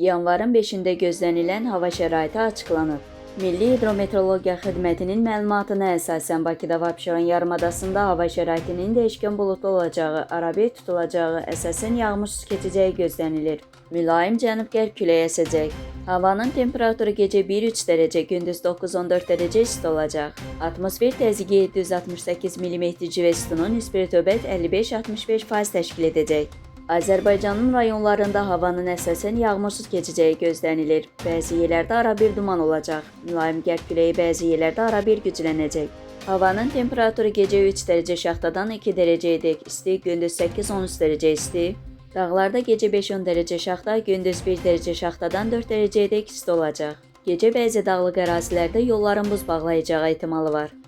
Yanvarın 5-də gözlənilən hava şəraiti açıqlanıb. Milli Hidrometeorologiya Xidmətinin məlumatına əsasən Bakıda və Abşeron yarımadasında hava şəraitinin dəyişkən buludlu olacağı, arabir tutulacağı, əsasən yağmursuz keçəcəyi gözlənilir. Mülayim cənub-qərb küləyi əsəcək. Havanın temperaturu gecə 1-3 dərəcə, gündüz 9-14 dərəcə isti olacaq. Atmosfer təzyiqi 768 mm civə sütunu nisbi rütubət 55-65% təşkil edəcək. Azərbaycanın rayonlarında havanın əsasən yağmursuz keçəcəyi gözlənilir. Bəzi yerlərdə arabir duman olacaq. Mülayim qərb küləyi bəzi yerlərdə arabir güclənəcək. Havanın temperaturu gecə 3 dərəcə şaxtadan 2 dərəcəyədək isti, gündüz 8-13 dərəcə isti. Dağlarda gecə 5-10 dərəcə şaxta, gündüz 1 dərəcə şaxtadan 4 dərəcəyədək isti olacaq. Gecə bəzi dağlıq ərazilərdə yolların buz bağlayacağı ehtimalı var.